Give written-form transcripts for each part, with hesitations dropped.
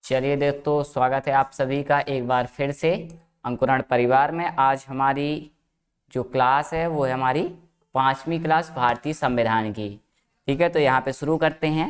चलिए दोस्तों, स्वागत है आप सभी का एक बार फिर से अंकुरण परिवार में। आज हमारी जो क्लास है वो है हमारी 5वीं क्लास भारतीय संविधान की। ठीक है, तो यहाँ पे शुरू करते हैं।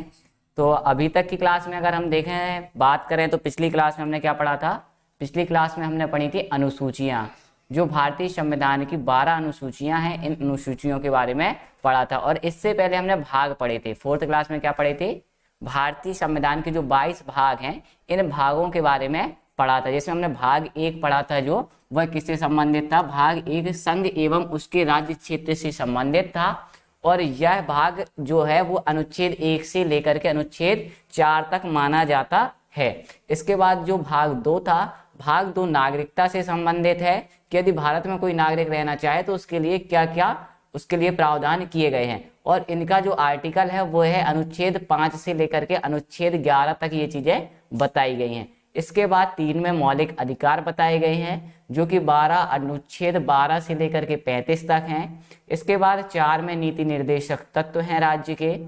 तो अभी तक की क्लास में अगर हम देखें, बात करें तो पिछली क्लास में हमने क्या पढ़ा था। पिछली क्लास में हमने पढ़ी थी अनुसूचियाँ। जो भारतीय संविधान की 12 अनुसूचियाँ हैं, इन अनुसूचियों के बारे में पढ़ा था। और इससे पहले हमने भाग पढ़े थे। 4th क्लास में क्या पढ़े थे, भारतीय संविधान के जो 22 भाग हैं, इन भागों के बारे में पढ़ा था। जिसमें हमने भाग 1 पढ़ा था, जो वह किससे संबंधित था। भाग 1 संघ एवं उसके राज्य क्षेत्र से संबंधित था। और यह भाग जो है वो अनुच्छेद 1 से लेकर के अनुच्छेद 4 तक माना जाता है। इसके बाद जो भाग 2 था, भाग 2 नागरिकता से संबंधित है कि यदि भारत में कोई नागरिक रहना चाहे तो उसके लिए क्या क्या उसके लिए प्रावधान किए गए हैं। और इनका जो आर्टिकल है वो है अनुच्छेद 5 से लेकर के अनुच्छेद 11 तक ये चीजें बताई गई हैं। इसके बाद 3 में मौलिक अधिकार बताए गए हैं, जो कि अनुच्छेद 12 से लेकर के 35 तक हैं। इसके बाद 4 में नीति निर्देशक तत्व हैं राज्य के,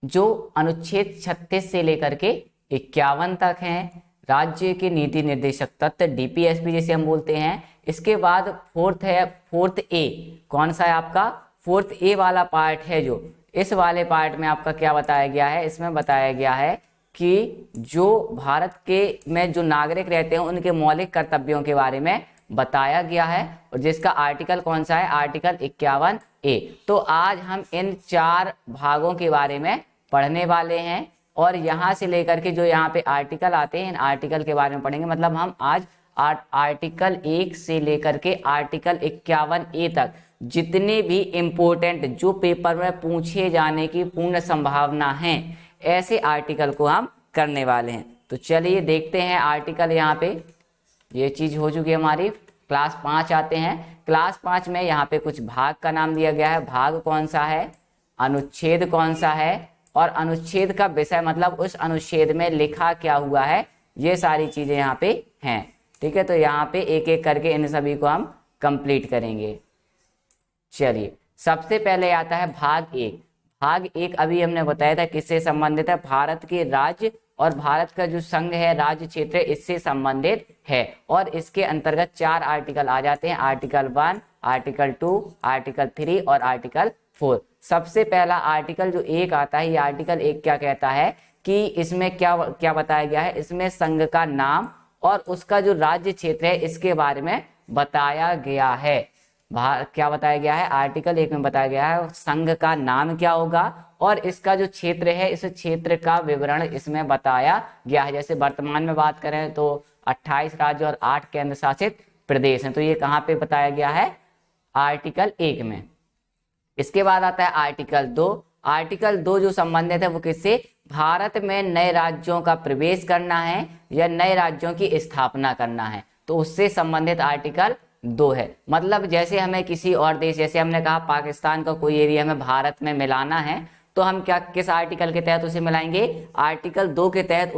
जो अनुच्छेद 36 से लेकर के 51 तक हैं। राज्य के नीति निर्देशक तत्व डीपीएसपी जिसे हम बोलते हैं। इसके बाद 4th है, 4th ए। कौन सा है आपका 4th ए वाला पार्ट है। जो इस वाले पार्ट में आपका क्या बताया गया है, इसमें बताया गया है कि जो भारत के में जो नागरिक रहते हैं उनके मौलिक कर्तव्यों के बारे में बताया गया है। और जिसका आर्टिकल कौन सा है, आर्टिकल 51 ए। तो आज हम इन 4 भागों के बारे में पढ़ने वाले हैं। और यहाँ से लेकर के जो यहाँ पे आर्टिकल आते हैं, इन आर्टिकल के बारे में पढ़ेंगे। मतलब हम आज आर्टिकल 1 से लेकर के आर्टिकल 51 ए तक जितने भी इम्पोर्टेंट, जो पेपर में पूछे जाने की पूर्ण संभावना है, ऐसे आर्टिकल को हम करने वाले हैं। तो चलिए देखते हैं आर्टिकल। यहाँ पे ये चीज हो चुकी है हमारी। क्लास 5 आते हैं। क्लास 5 में यहाँ पे कुछ भाग का नाम दिया गया है। भाग कौन सा है, अनुच्छेद कौन सा है, और अनुच्छेद का विषय मतलब उस अनुच्छेद में लिखा क्या हुआ है, ये सारी चीजें यहाँ पे हैं। ठीक है, तो यहाँ पे एक एक करके इन सभी को हम कंप्लीट करेंगे। चलिए, सबसे पहले आता है भाग 1। भाग 1 अभी हमने बताया था किससे संबंधित है, भारत के राज्य और भारत का जो संघ है, राज्य क्षेत्र, इससे संबंधित है। और इसके अंतर्गत 4 आर्टिकल आ जाते हैं, आर्टिकल 1, आर्टिकल 2, आर्टिकल 3 और आर्टिकल 4। सबसे पहला आर्टिकल जो 1 आता है, ये आर्टिकल 1 क्या कहता है कि इसमें क्या क्या बताया गया है, इसमें संघ का नाम और उसका जो राज्य क्षेत्र है इसके बारे में बताया गया है। क्या बताया गया है, आर्टिकल 1 में बताया गया है संघ का नाम क्या होगा और इसका जो क्षेत्र है, इस क्षेत्र का विवरण इसमें बताया गया है। जैसे वर्तमान में बात करें तो 28 राज्य और 8 केंद्र शासित प्रदेश हैं। तो ये कहाँ पे बताया गया है, आर्टिकल 1 में। इसके बाद आता है आर्टिकल 2। आर्टिकल 2 जो संबंधित है वो किससे, भारत में नए राज्यों का प्रवेश करना है या नए राज्यों की स्थापना करना है, तो उससे संबंधित आर्टिकल 2 है। मतलब जैसे हमें किसी और देश, जैसे हमने कहा पाकिस्तान का कोई एरिया हमें भारत में मिलाना है, तो हम क्या किस आर्टिकल के तहत उसे मिलाएंगे, आर्टिकल 2 के तहत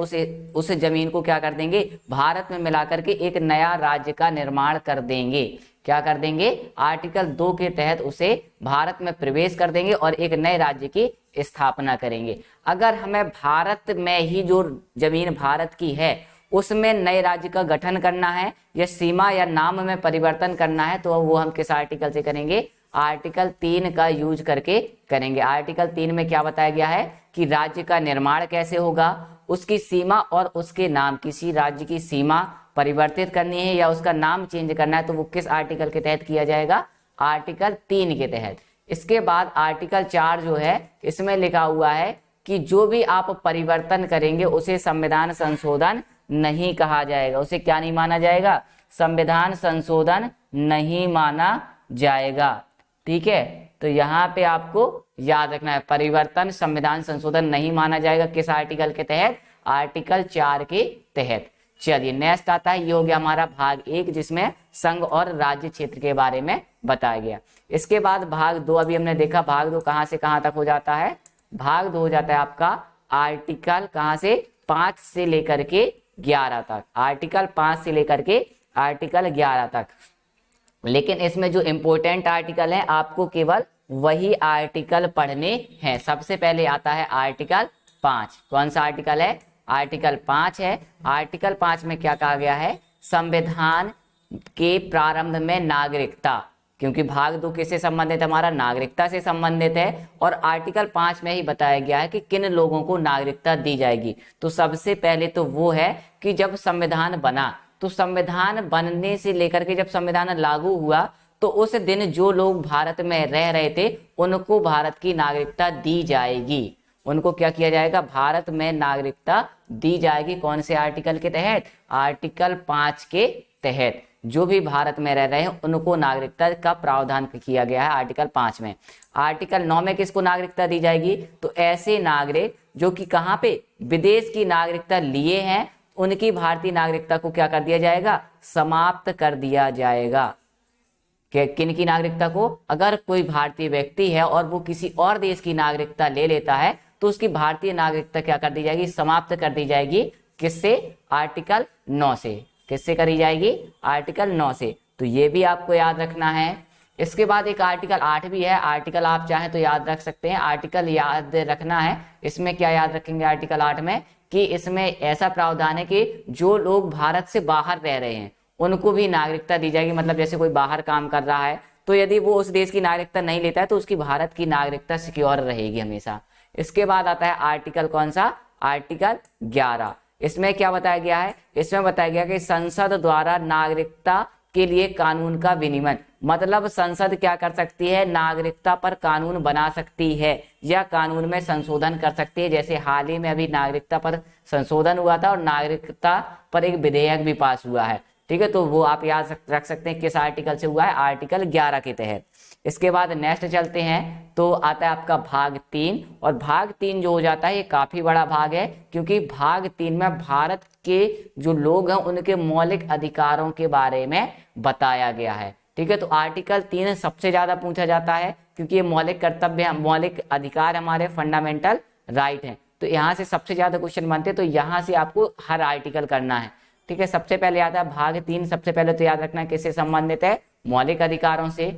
उस जमीन को क्या कर देंगे, भारत में मिलाकर के एक नया राज्य का निर्माण कर देंगे। क्या कर देंगे, आर्टिकल 2 के तहत उसे भारत में प्रवेश कर देंगे और एक नए राज्य की स्थापना करेंगे। अगर हमें भारत में ही जो जमीन भारत की है उसमें नए राज्य का गठन करना है या सीमा या नाम में परिवर्तन करना है, तो वो हम किस आर्टिकल से करेंगे, आर्टिकल 3 का यूज करके करेंगे। आर्टिकल 3 में क्या बताया गया है कि राज्य का निर्माण कैसे होगा, उसकी सीमा और उसके नाम, किसी राज्य की सीमा परिवर्तित करनी है या उसका नाम चेंज करना है, तो वो किस आर्टिकल के तहत किया जाएगा, आर्टिकल 3 के तहत। इसके बाद आर्टिकल 4 जो है, इसमें लिखा हुआ है कि जो भी आप परिवर्तन करेंगे उसे संविधान संशोधन नहीं कहा जाएगा। उसे क्या नहीं माना जाएगा, संविधान संशोधन नहीं माना जाएगा। ठीक है, तो यहाँ पे आपको याद रखना है, परिवर्तन संविधान संशोधन नहीं माना जाएगा। किस आर्टिकल के तहत, आर्टिकल 4 के तहत। चलिए नेक्स्ट आता है, ये हो गया हमारा भाग 1 जिसमें संघ और राज्य क्षेत्र के बारे में बताया गया। इसके बाद भाग 2 अभी हमने देखा, भाग 2 कहाँ से कहाँ तक हो जाता है, भाग 2 हो जाता है आपका आर्टिकल कहाँ से, 5 से लेकर के 11 तक। आर्टिकल 5 से लेकर के आर्टिकल 11 तक। लेकिन इसमें जो इम्पोर्टेंट आर्टिकल है आपको केवल वही आर्टिकल पढ़ने हैं। सबसे पहले आता है आर्टिकल 5। कौन सा आर्टिकल है, आर्टिकल 5 है। आर्टिकल 5 में क्या कहा गया है, संविधान के प्रारंभ में नागरिकता, क्योंकि भाग 2 किससे संबंधित है, हमारा नागरिकता से संबंधित है। और आर्टिकल 5 में ही बताया गया है कि किन लोगों को नागरिकता दी जाएगी। तो सबसे पहले तो वो है कि जब संविधान बना, तो संविधान बनने से लेकर के जब संविधान लागू हुआ, तो उस दिन जो लोग भारत में रह रहे थे उनको भारत की नागरिकता दी जाएगी। उनको क्या किया जाएगा, भारत में नागरिकता दी जाएगी। कौन से आर्टिकल के तहत, आर्टिकल 5 के तहत। जो भी भारत में रह रहे हैं उनको नागरिकता का प्रावधान किया गया है आर्टिकल 5 में। आर्टिकल 9 में किसको नागरिकता दी जाएगी, तो ऐसे नागरिक जो कि कहाँ पे, विदेश की नागरिकता लिए हैं, उनकी भारतीय नागरिकता को क्या कर दिया जाएगा, समाप्त कर दिया जाएगा। किन की नागरिकता को, अगर कोई भारतीय व्यक्ति है और वो किसी और देश की नागरिकता ले लेता है तो उसकी भारतीय नागरिकता क्या कर दी जाएगी, समाप्त कर दी जाएगी। किससे, आर्टिकल 9 से। किससे करी जाएगी, आर्टिकल 9 से। तो ये भी आपको याद रखना है। इसके बाद एक आर्टिकल 8 भी है। आर्टिकल आप चाहें तो याद रख सकते हैं, आर्टिकल याद रखना है। इसमें क्या याद रखेंगे आर्टिकल 8 में, कि इसमें ऐसा प्रावधान है कि जो लोग भारत से बाहर रह रहे हैं उनको भी नागरिकता दी जाएगी। मतलब जैसे कोई बाहर काम कर रहा है तो यदि वो उस देश की नागरिकता नहीं लेता है तो उसकी भारत की नागरिकता सिक्योर रहेगी हमेशा। इसके बाद आता है आर्टिकल कौन सा, आर्टिकल 11। इसमें क्या बताया गया है, इसमें बताया गया कि संसद द्वारा नागरिकता के लिए कानून का विनियमन। मतलब संसद क्या कर सकती है, नागरिकता पर कानून बना सकती है या कानून में संशोधन कर सकती है। जैसे हाल ही में अभी नागरिकता पर संशोधन हुआ था और नागरिकता पर एक विधेयक भी पास हुआ है। ठीक है, तो वो आप याद रख सकते हैं किस आर्टिकल से हुआ है, आर्टिकल 11 के तहत। इसके बाद नेक्स्ट चलते हैं तो आता है आपका भाग 3। और भाग 3 जो हो जाता है ये काफी बड़ा भाग है, क्योंकि भाग 3 में भारत के जो लोग हैं उनके मौलिक अधिकारों के बारे में बताया गया है। ठीक है, तो आर्टिकल 3 सबसे ज्यादा पूछा जाता है क्योंकि ये मौलिक कर्तव्य, मौलिक अधिकार हमारे फंडामेंटल राइट हैं। तो यहाँ से सबसे ज्यादा क्वेश्चन बनते हैं, तो यहाँ से आपको हर आर्टिकल करना है। ठीक है, सबसे पहले आता है भाग 3। सबसे पहले तो याद रखना किससे संबंधित है, मौलिक अधिकारों से।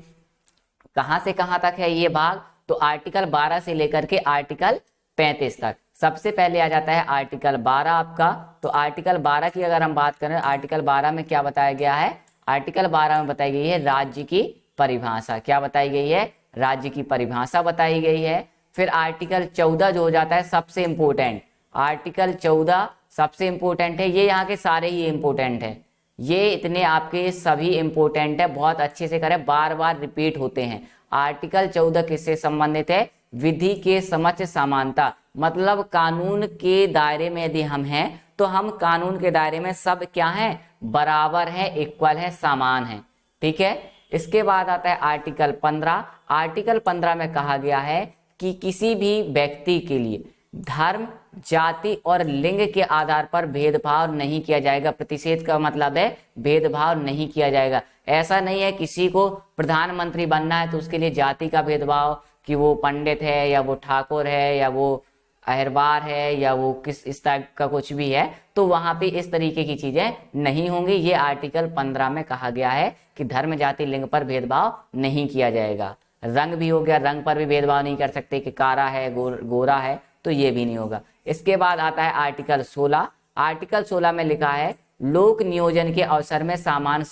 कहां से कहां तक है ये भाग, तो आर्टिकल 12 से लेकर के आर्टिकल 35 तक। सबसे पहले आ जाता है आर्टिकल 12 आपका। तो आर्टिकल 12 की अगर हम बात करें, आर्टिकल 12 में क्या बताया गया है, आर्टिकल 12 में बताई गई है राज्य की परिभाषा। क्या बताई गई है, राज्य की परिभाषा बताई गई है। फिर आर्टिकल 14 जो हो जाता है सबसे इंपोर्टेंट, आर्टिकल 14 सबसे इंपोर्टेंट है। ये यहाँ के सारे ही इंपोर्टेंट है, ये इतने आपके सभी इंपोर्टेंट है, बहुत अच्छे से करें, बार बार रिपीट होते हैं। आर्टिकल 14 किससे संबंधित है, विधि के समक्ष समानता। मतलब कानून के दायरे में यदि हम हैं तो हम कानून के दायरे में सब क्या हैं, बराबर हैं, इक्वल हैं, समान हैं। ठीक है, इसके बाद आता है आर्टिकल 15। आर्टिकल 15 में कहा गया है कि किसी भी व्यक्ति के लिए धर्म, जाति और लिंग के आधार पर भेदभाव नहीं किया जाएगा। प्रतिषेध का मतलब है भेदभाव नहीं किया जाएगा। ऐसा नहीं है किसी को प्रधानमंत्री बनना है तो उसके लिए जाति का भेदभाव, कि वो पंडित है या वो ठाकुर है या वो अहिरबार है या वो किस इस टाइप का कुछ भी है, तो वहां पे इस तरीके की चीजें नहीं होंगी। ये आर्टिकल 15 में कहा गया है कि धर्म, जाति, लिंग पर भेदभाव नहीं किया जाएगा। रंग भी हो गया, रंग पर भी भेदभाव नहीं कर सकते कि काला है, गोरा है, तो ये भी नहीं होगा। इसके बाद आता है आर्टिकल 16। आर्टिकल 16 में लिखा है लोक नियोजन के अवसर में समान,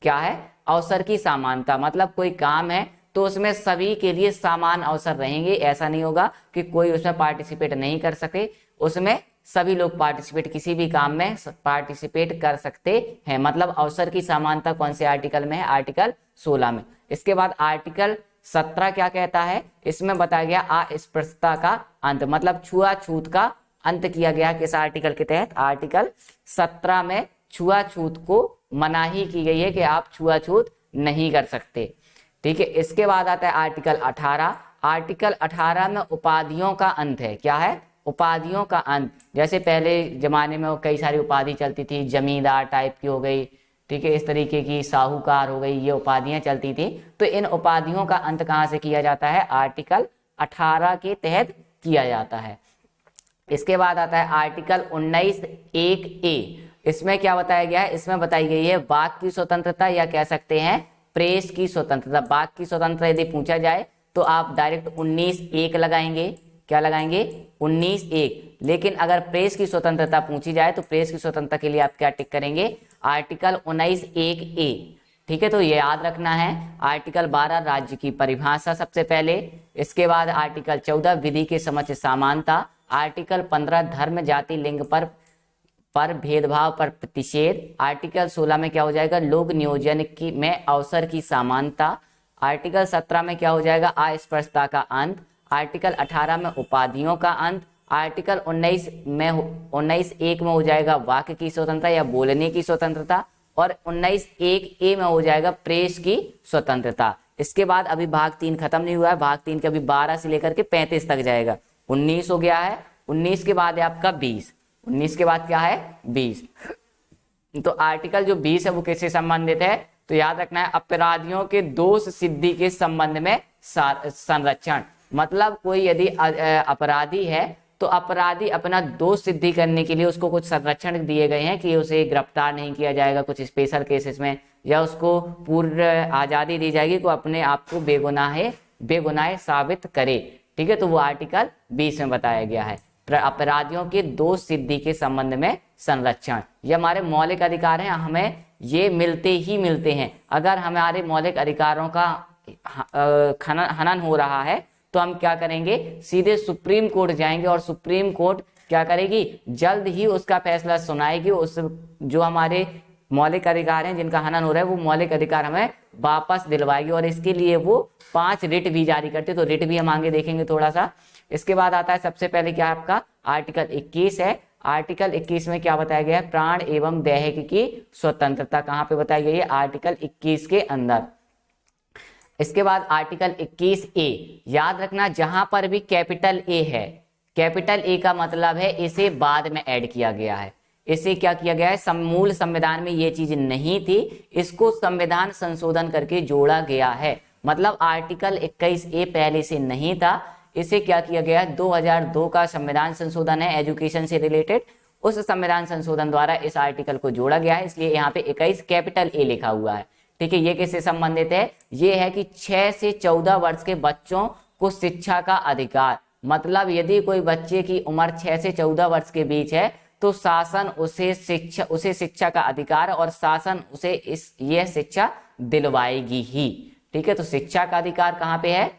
क्या है, अवसर की समानता। मतलब कोई काम है तो उसमें सभी के लिए समान अवसर रहेंगे। ऐसा नहीं होगा कि कोई उसमें पार्टिसिपेट नहीं कर सके, उसमें सभी लोग पार्टिसिपेट, किसी भी काम में पार्टिसिपेट कर सकते हैं। मतलब अवसर की समानता कौन से आर्टिकल में है, आर्टिकल 16 में। इसके बाद आर्टिकल 17 क्या कहता है, इसमें बताया गया अस्पृश्यता का अंत। मतलब छुआछूत का अंत किया गया किस आर्टिकल के तहत, आर्टिकल 17 में छुआछूत को मनाही की गई है कि आप छुआछूत नहीं कर सकते। ठीक है, इसके बाद आता है आर्टिकल 18। आर्टिकल 18 में उपाधियों का अंत है। क्या है, उपाधियों का अंत। जैसे पहले जमाने में कई सारी उपाधि चलती थी, जमींदार टाइप की हो गई, ठीक है, इस तरीके की साहूकार हो गई, ये उपाधियां चलती थी। तो इन उपाधियों का अंत कहां से किया जाता है, आर्टिकल 18 के तहत किया जाता है। इसके बाद आता है आर्टिकल 19(1)(a। इसमें क्या बताया गया है, इसमें बताई गई है वाक की स्वतंत्रता या कह सकते हैं प्रेस की स्वतंत्रता। वाक की स्वतंत्रता यदि पूछा जाए तो आप डायरेक्ट 19(1) लगाएंगे। क्या लगाएंगे 19(1). लेकिन अगर प्रेस की स्वतंत्रता पूछी जाए तो प्रेस की स्वतंत्रता के लिए आप क्या टिक करेंगे, आर्टिकल 19(1)(a। ठीक है, तो ये याद रखना है। आर्टिकल 12 राज्य की परिभाषा सबसे पहले, इसके बाद आर्टिकल 14 विधि के समक्ष समानता, आर्टिकल 15 धर्म जाति लिंग पर भेदभाव पर प्रतिषेध, आर्टिकल 16 में क्या हो जाएगा, लोक नियोजन की में अवसर की समानता, आर्टिकल 17 में क्या हो जाएगा, अस्पृश्यता का अंत, आर्टिकल 18 में उपाधियों का अंत, आर्टिकल 19(1) में हो जाएगा वाक्य की स्वतंत्रता या बोलने की स्वतंत्रता, और 19(1)(a) में हो जाएगा प्रेस की स्वतंत्रता। इसके बाद अभी भाग 3 खत्म नहीं हुआ है, भाग 3 के अभी 12 से लेकर के 35 तक जाएगा। 19 हो गया है, 19 के बाद है आपका 20, 19 के बाद क्या है 20। तो आर्टिकल जो 20 है वो किससे संबंधित है, तो याद रखना है अपराधियों के दोष सिद्धि के संबंध में संरक्षण। मतलब कोई यदि अपराधी है तो अपराधी अपना दोष सिद्धि करने के लिए उसको कुछ संरक्षण दिए गए हैं कि उसे गिरफ्तार नहीं किया जाएगा कुछ स्पेशल केसेस में, या उसको पूर्ण आजादी दी जाएगी को अपने आप को बेगुनाह साबित करे। ठीक है, तो वो आर्टिकल 20 में बताया गया है, अपराधियों के दोष सिद्धि के संबंध में संरक्षण। ये हमारे मौलिक अधिकार हैं, हमें ये मिलते ही मिलते हैं। अगर हमारे मौलिक अधिकारों का हनन हो रहा है तो हम क्या करेंगे, सीधे सुप्रीम कोर्ट जाएंगे और सुप्रीम कोर्ट क्या करेगी, जल्द ही उसका फैसला सुनाएगी। उस जो हमारे मौलिक अधिकार हैं जिनका हनन हो रहा है वो मौलिक अधिकार हमें वापस दिलवाएगी, और इसके लिए वो 5 रिट भी जारी करते, तो रिट भी हम आगे देखेंगे थोड़ा सा। इसके बाद आता है सबसे पहले क्या आपका आर्टिकल 21 है। आर्टिकल 21 में क्या बताया गया है, प्राण एवं दैहिक की स्वतंत्रता कहाँ पे बताई गई है, आर्टिकल 21 के अंदर। इसके बाद आर्टिकल 21(a), याद रखना जहां पर भी कैपिटल ए है, कैपिटल ए का मतलब है इसे बाद में ऐड किया गया है, इसे क्या किया गया है, मूल संविधान में ये चीज नहीं थी, इसको संविधान संशोधन करके जोड़ा गया है। मतलब आर्टिकल 21(a) पहले से नहीं था, इसे क्या किया गया है, 2002 का संविधान संशोधन है एजुकेशन से रिलेटेड, उस संविधान संशोधन द्वारा इस आर्टिकल को जोड़ा गया है, इसलिए यहाँ पे 21 कैपिटल ए लिखा हुआ है। ठीक है, ये किससे संबंधित है, ये है कि 6 से 14 वर्ष के बच्चों को शिक्षा का अधिकार। मतलब यदि कोई बच्चे की उम्र 6 से 14 वर्ष के बीच है तो शासन उसे शिक्षा का अधिकार और शासन उसे यह शिक्षा दिलवाएगी ही। ठीक है, तो शिक्षा का अधिकार कहाँ पे है,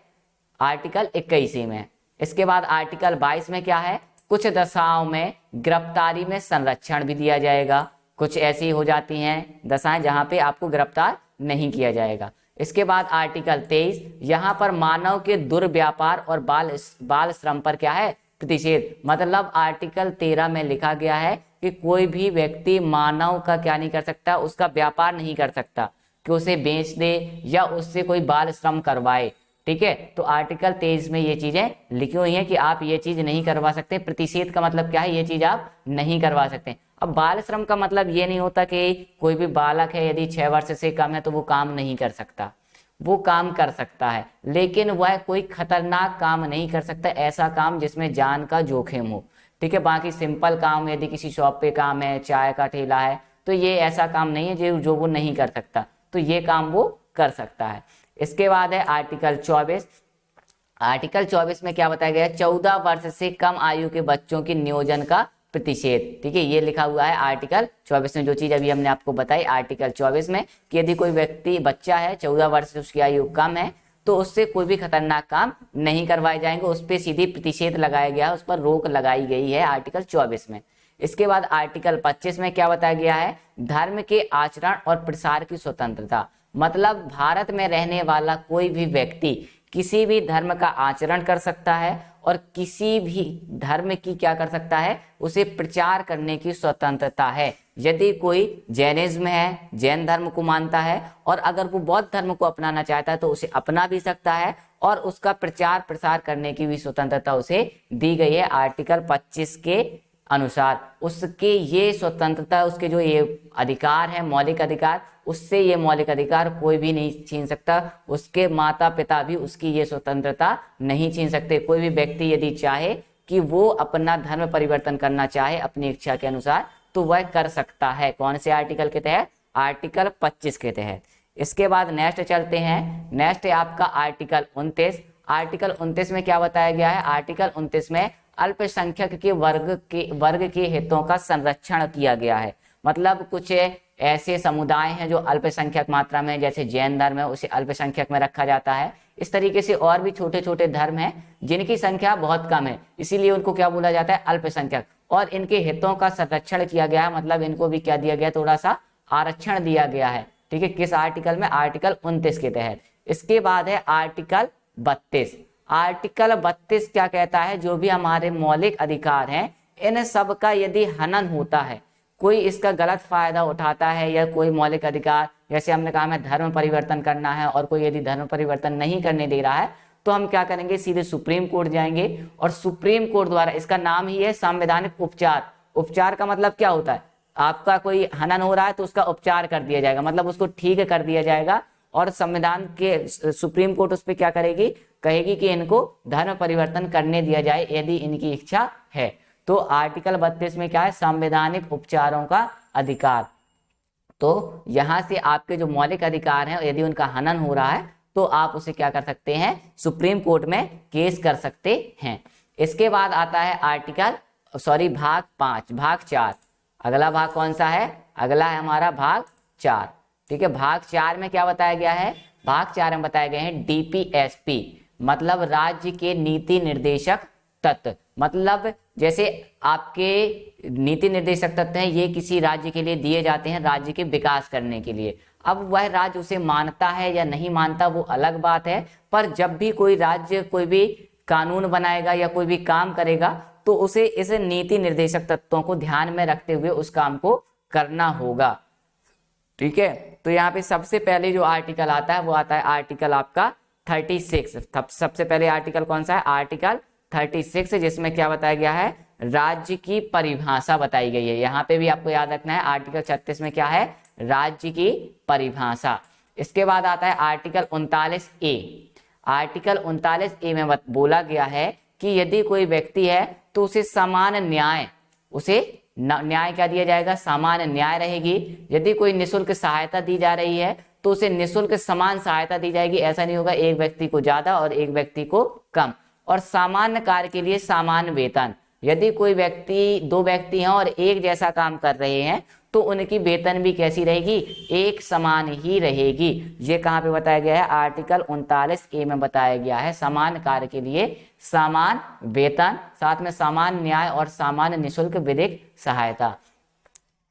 आर्टिकल 21 में। इसके बाद आर्टिकल 22 में क्या है, कुछ दशाओं में गिरफ्तारी में संरक्षण भी दिया जाएगा। कुछ ऐसी हो जाती हैं दशाएं जहां पे आपको गिरफ्तार नहीं किया जाएगा। इसके बाद आर्टिकल 23, यहाँ पर मानव के दुर्व्यापार और बाल श्रम पर क्या है, प्रतिषेध। मतलब आर्टिकल 13 में लिखा गया है कि कोई भी व्यक्ति मानव का क्या नहीं कर सकता, उसका व्यापार नहीं कर सकता कि उसे बेच दे या उससे कोई बाल श्रम करवाए। ठीक है, तो आर्टिकल 23 में ये चीजें लिखी हुई हैं कि आप ये चीज नहीं करवा सकते। प्रतिषेध का मतलब क्या है, ये चीज आप नहीं करवा सकते। अब बाल श्रम का मतलब ये नहीं होता कि कोई भी बालक है यदि 6 वर्ष से कम है तो वो काम नहीं कर सकता, वो काम कर सकता है, लेकिन वह कोई खतरनाक काम नहीं कर सकता, ऐसा काम जिसमें जान का जोखिम हो। ठीक है, बाकी सिंपल काम यदि किसी शॉप पे काम है, चाय का ठेला है, तो ये ऐसा काम नहीं है जो वो नहीं कर सकता, तो ये काम वो कर सकता है। इसके बाद है आर्टिकल 24। आर्टिकल 24 में क्या बताया गया है, 14 वर्ष से कम आयु के बच्चों की नियोजन का प्रतिषेध। ठीक है, ये लिखा हुआ है आर्टिकल 24 में, जो चीज अभी हमने आपको बताई आर्टिकल 24 में, कि यदि कोई व्यक्ति बच्चा है 14 वर्ष से उसकी आयु कम है तो उससे कोई भी खतरनाक काम नहीं करवाए जाएंगे, उस पर सीधी प्रतिषेध लगाया गया है, उस पर रोक लगाई गई है आर्टिकल 24 में। इसके बाद आर्टिकल 25 में क्या बताया गया है, धर्म के आचरण और प्रसार की स्वतंत्रता। मतलब भारत में रहने वाला कोई भी व्यक्ति किसी भी धर्म का आचरण कर सकता है और किसी भी धर्म की क्या कर सकता है, उसे प्रचार करने की स्वतंत्रता है। यदि कोई जैनिज्म है, जैन धर्म को मानता है, और अगर वो बौद्ध धर्म को अपनाना चाहता है तो उसे अपना भी सकता है, और उसका प्रचार प्रसार करने की भी स्वतंत्रता उसे दी गई है आर्टिकल 25 के अनुसार। उसके ये स्वतंत्रता, उसके जो ये अधिकार है, मौलिक अधिकार, उससे ये मौलिक अधिकार कोई भी नहीं छीन सकता, उसके माता पिता भी उसकी ये स्वतंत्रता नहीं छीन सकते। कोई भी व्यक्ति यदि चाहे कि वो अपना धर्म परिवर्तन करना चाहे अपनी इच्छा के अनुसार तो वह कर सकता है। कौन से आर्टिकल के तहत, आर्टिकल 25 के तहत। इसके बाद नेक्स्ट चलते हैं, नेक्स्ट है आपका आर्टिकल 29। आर्टिकल 29 में क्या बताया गया है? आर्टिकल 29 में अल्पसंख्यक के वर्ग के हितों का संरक्षण किया गया है। मतलब कुछ ऐसे समुदाय हैं जो अल्पसंख्यक मात्रा में, जैसे जैन धर्म है उसे अल्पसंख्यक में रखा जाता है। इस तरीके से और भी छोटे छोटे धर्म हैं जिनकी संख्या बहुत कम है, इसीलिए उनको क्या बोला जाता है? अल्पसंख्यक। और इनके हितों का संरक्षण किया गया है, मतलब इनको भी क्या दिया गया? थोड़ा सा आरक्षण दिया गया है। ठीक है, किस आर्टिकल में? आर्टिकल 29 के तहत। इसके बाद है आर्टिकल 32। आर्टिकल 32 क्या कहता है? जो भी हमारे मौलिक अधिकार हैं इन सब का यदि हनन होता है, कोई इसका गलत फायदा उठाता है, या कोई मौलिक अधिकार, जैसे हमने कहा हमें धर्म परिवर्तन करना है और कोई यदि धर्म परिवर्तन नहीं करने दे रहा है, तो हम क्या करेंगे? सीधे सुप्रीम कोर्ट जाएंगे और सुप्रीम कोर्ट द्वारा, इसका नाम ही है संवैधानिक उपचार। उपचार का मतलब क्या होता है? आपका कोई हनन हो रहा है तो उसका उपचार कर दिया जाएगा, मतलब उसको ठीक कर दिया जाएगा। और संविधान के सुप्रीम कोर्ट उस पर क्या करेगी? कहेगी कि इनको धर्म परिवर्तन करने दिया जाए यदि इनकी इच्छा है। तो आर्टिकल 32 में क्या है? संवैधानिक उपचारों का अधिकार। तो यहां से आपके जो मौलिक अधिकार हैं यदि उनका हनन हो रहा है तो आप उसे क्या कर सकते हैं? सुप्रीम कोर्ट में केस कर सकते हैं। इसके बाद आता है भाग 5, भाग 4। अगला भाग कौन सा है? अगला है हमारा भाग 4। ठीक है, भाग 4 में क्या बताया गया है? भाग 4 में बताए गए हैं डीपीएसपी, मतलब राज्य के नीति निर्देशक तत्व। मतलब जैसे आपके नीति निर्देशक तत्व हैं, ये किसी राज्य के लिए दिए जाते हैं राज्य के विकास करने के लिए। अब वह राज्य उसे मानता है या नहीं मानता वो अलग बात है, पर जब भी कोई राज्य कोई भी कानून बनाएगा या कोई भी काम करेगा तो उसे इस नीति निर्देशक तत्वों को ध्यान में रखते हुए उस काम को करना होगा। ठीक है, तो यहाँ पे सबसे पहले जो आर्टिकल आता है वो आता है आर्टिकल आपका 36। सबसे पहले आर्टिकल कौन सा है? आर्टिकल 36, जिसमें क्या बताया गया है? राज्य की परिभाषा बताई गई है। यहाँ पे भी आपको याद रखना है आर्टिकल 36 में क्या है? राज्य की परिभाषा। इसके बाद आता है आर्टिकल 39A। आर्टिकल 39A में बोला गया है कि यदि कोई व्यक्ति है तो उसे समान न्याय, न्याय क्या दिया जाएगा? समान न्याय रहेगी। यदि कोई निःशुल्क सहायता दी जा रही है तो उसे निःशुल्क समान सहायता दी जाएगी। ऐसा नहीं होगा एक व्यक्ति को ज्यादा और एक व्यक्ति को कम। और सामान्य कार्य के लिए समान वेतन। यदि कोई व्यक्ति, दो व्यक्ति हैं और एक जैसा काम कर रहे हैं तो उनकी वेतन भी कैसी रहेगी? एक समान ही रहेगी। ये कहाँ पे बताया गया है? आर्टिकल 39A में बताया गया है। समान कार्य के लिए समान वेतन, साथ में समान न्याय और समान निःशुल्क विधिक सहायता।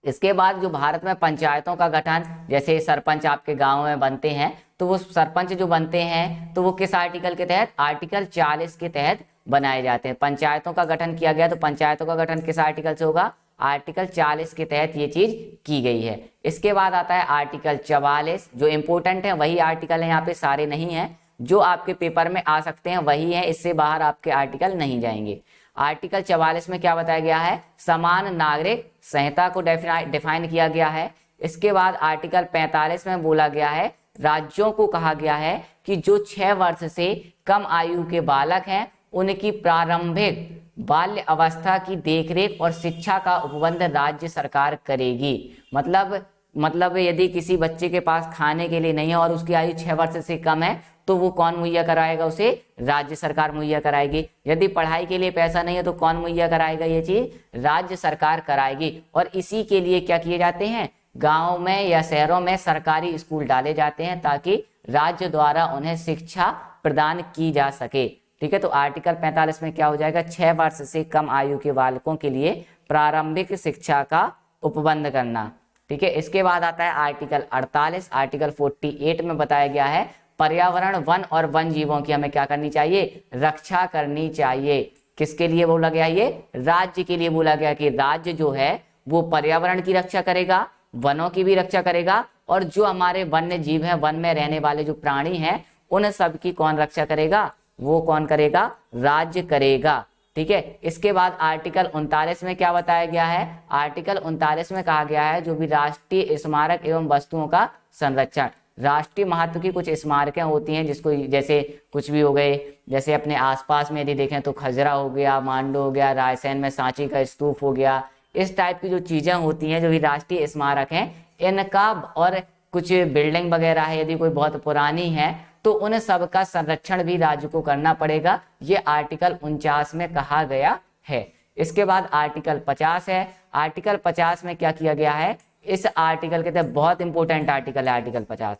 इसके बाद जो भारत में पंचायतों का गठन, जैसे सरपंच आपके गांव में बनते हैं तो वो सरपंच जो बनते हैं तो वो किस आर्टिकल के तहत? आर्टिकल 40 के तहत बनाए जाते हैं। पंचायतों का गठन किया गया तो पंचायतों का गठन किस आर्टिकल से होगा? आर्टिकल 40 के तहत ये चीज की गई है। इसके बाद आता है आर्टिकल 44। जो इंपोर्टेंट है वही आर्टिकल है, यहाँ पे सारे नहीं है। जो आपके पेपर में आ सकते हैं वही है, इससे बाहर आपके आर्टिकल नहीं जाएंगे। आर्टिकल 44 में क्या बताया गया है? समान नागरिक संहिता को डिफाइन किया गया है। इसके बाद आर्टिकल 45 में बोला गया है, राज्यों को कहा गया है कि जो 6 वर्ष से कम आयु के बालक हैं उनकी प्रारंभिक बाल्य अवस्था की देखरेख और शिक्षा का उपबंध राज्य सरकार करेगी। मतलब यदि किसी बच्चे के पास खाने के लिए नहीं है और उसकी आयु 6 वर्ष से कम है तो वो कौन मुहैया कराएगा? उसे राज्य सरकार मुहैया कराएगी। यदि पढ़ाई के लिए पैसा नहीं है तो कौन मुहैया कराएगा? ये चीज राज्य सरकार कराएगी। और इसी के लिए क्या किए जाते हैं? गाँव में या शहरों में सरकारी स्कूल डाले जाते हैं ताकि राज्य द्वारा उन्हें शिक्षा प्रदान की जा सके। ठीक है, तो आर्टिकल 45 में क्या हो जाएगा? 6 वर्ष से कम आयु के बालकों के लिए प्रारंभिक शिक्षा का उपबंध करना। ठीक है, इसके बाद आता है आर्टिकल 48। आर्टिकल 48 में बताया गया है पर्यावरण, वन और वन जीवों की हमें क्या करनी चाहिए? रक्षा करनी चाहिए। किसके लिए बोला गया? ये राज्य के लिए बोला गया कि राज्य जो है वो पर्यावरण की रक्षा करेगा, वनों की भी रक्षा करेगा, और जो हमारे वन्य जीव हैं, वन में रहने वाले जो प्राणी हैं, उन सब की कौन रक्षा करेगा? वो कौन करेगा? राज्य करेगा। ठीक है, इसके बाद आर्टिकल 39 में क्या बताया गया है? आर्टिकल 39 में कहा गया है जो भी राष्ट्रीय स्मारक एवं वस्तुओं का संरक्षण। राष्ट्रीय महत्व की कुछ स्मारकें होती हैं जिसको, जैसे कुछ भी हो गए, जैसे अपने आसपास में यदि देखें तो खजरा हो गया, मांडो हो गया, रायसेन में सांची का स्तूप हो गया, इस टाइप की जो चीजें होती हैं जो भी राष्ट्रीय स्मारक हैं, इनका, और कुछ बिल्डिंग वगैरह है यदि कोई बहुत पुरानी है तो उन सब का संरक्षण भी राज्य को करना पड़ेगा, ये आर्टिकल 49 में कहा गया है। इसके बाद आर्टिकल 50 है। आर्टिकल 50 में क्या किया गया है, इस आर्टिकल के तहत बहुत इंपॉर्टेंट आर्टिकल है आर्टिकल 50,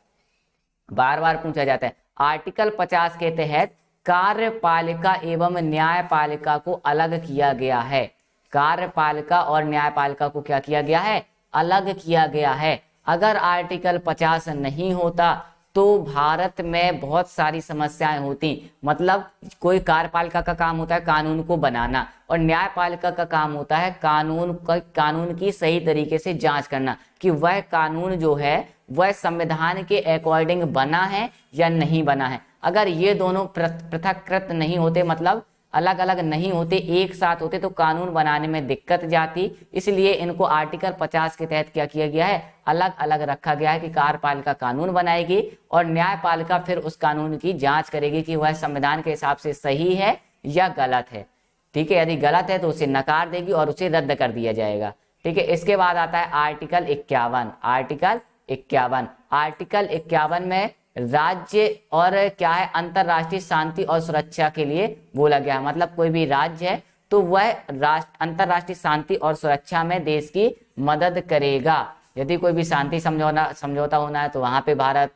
बार बार पूछा जाता है। आर्टिकल 50 के तहत कार्यपालिका एवं न्यायपालिका को अलग किया गया है। कार्यपालिका और न्यायपालिका को क्या किया गया है, अलग किया गया है। अगर आर्टिकल 50 नहीं होता तो भारत में बहुत सारी समस्याएं होती। मतलब कोई कार्यपालिका का काम होता है कानून को बनाना, और न्यायपालिका का काम होता है कानून की सही तरीके से जांच करना कि वह कानून जो है वह संविधान के अकॉर्डिंग बना है या नहीं बना है। अगर ये दोनों पृथककृत नहीं होते, मतलब अलग अलग नहीं होते, एक साथ होते, तो कानून बनाने में दिक्कत जाती। इसलिए इनको आर्टिकल 50 के तहत क्या किया गया है, अलग अलग रखा गया है कि कार्यपालिका कानून बनाएगी और न्यायपालिका फिर उस कानून की जांच करेगी कि वह संविधान के हिसाब से सही है या गलत है। ठीक है, यदि गलत है तो उसे नकार देगी और उसे रद्द कर दिया जाएगा। ठीक है, इसके बाद आता है आर्टिकल 51। आर्टिकल 51, आर्टिकल 51 में राज्य और क्या है, अंतरराष्ट्रीय शांति और सुरक्षा के लिए बोला गया है। मतलब कोई भी राज्य है तो वह अंतरराष्ट्रीय शांति और सुरक्षा में देश की मदद करेगा। यदि कोई भी शांति समझौता होना है तो वहां पे भारत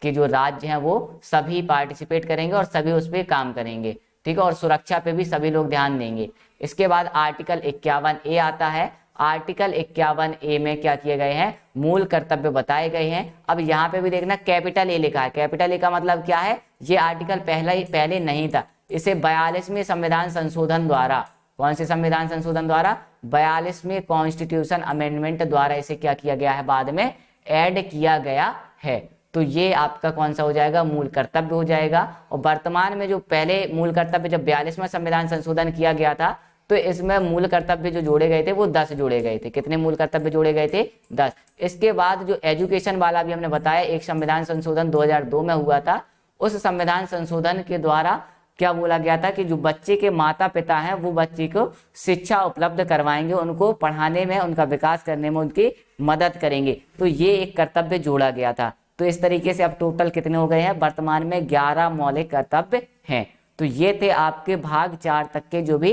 के जो राज्य हैं वो सभी पार्टिसिपेट करेंगे और सभी उस पर काम करेंगे। ठीक है, और सुरक्षा पे भी सभी लोग ध्यान देंगे। इसके बाद आर्टिकल 51A आता है। आर्टिकल 51A में क्या किए गए हैं, मूल कर्तव्य बताए गए हैं। अब यहाँ पे भी देखना कैपिटल ए लिखा है। कैपिटल ए का मतलब क्या है, ये आर्टिकल पहले नहीं था। इसे 42वें संविधान संशोधन द्वारा, कौन से संविधान संशोधन द्वारा, 42वें कॉन्स्टिट्यूशन अमेंडमेंट द्वारा इसे क्या किया गया है, बाद में ऐड किया गया है। तो ये आपका कौन सा हो जाएगा, मूल कर्तव्य हो जाएगा। और वर्तमान में जो पहले मूल कर्तव्य जब 42वां संविधान संशोधन किया गया था तो इसमें मूल कर्तव्य जो जोड़े गए थे वो 10 जोड़े गए थे। कितने मूल कर्तव्य जोड़े गए थे, 10। इसके बाद जो एजुकेशन वाला भी हमने बताया, एक संविधान संशोधन 2002 में हुआ था। उस संविधान संशोधन के द्वारा क्या बोला गया था कि जो बच्चे के माता पिता हैं वो बच्चे को शिक्षा उपलब्ध करवाएंगे, उनको पढ़ाने में, उनका विकास करने में उनकी मदद करेंगे। तो ये एक कर्तव्य जोड़ा गया था। तो इस तरीके से अब टोटल कितने हो गए हैं, वर्तमान में 11 मौलिक कर्तव्य हैं। तो ये थे आपके भाग 4 तक के जो भी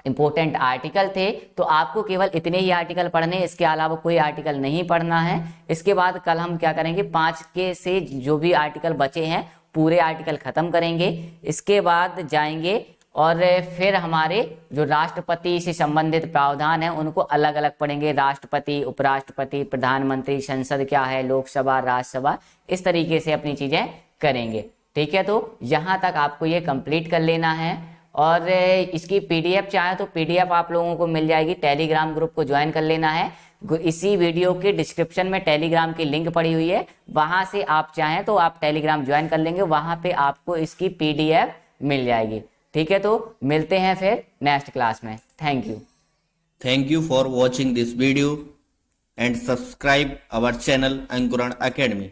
इंपॉर्टेंट आर्टिकल थे। तो आपको केवल इतने ही आर्टिकल पढ़ने, इसके अलावा कोई आर्टिकल नहीं पढ़ना है। इसके बाद कल हम क्या करेंगे, 5 के से जो भी आर्टिकल बचे हैं पूरे आर्टिकल खत्म करेंगे। इसके बाद जाएंगे और फिर हमारे जो राष्ट्रपति से संबंधित प्रावधान है उनको अलग अलग पढ़ेंगे। राष्ट्रपति, उपराष्ट्रपति, प्रधानमंत्री, संसद क्या है, लोकसभा, राज्यसभा, इस तरीके से अपनी चीजें करेंगे। ठीक है, तो यहाँ तक आपको ये कंप्लीट कर लेना है। और इसकी पीडीएफ चाहे तो पीडीएफ आप लोगों को मिल जाएगी। टेलीग्राम ग्रुप को ज्वाइन कर लेना है। इसी वीडियो के डिस्क्रिप्शन में टेलीग्राम की लिंक पड़ी हुई है, वहां से आप चाहें तो आप टेलीग्राम ज्वाइन कर लेंगे, वहां पे आपको इसकी पीडीएफ मिल जाएगी। ठीक है, तो मिलते हैं फिर नेक्स्ट क्लास में। Thank you. Thank you for watching this video and subscribe our channel Ankuran Academy.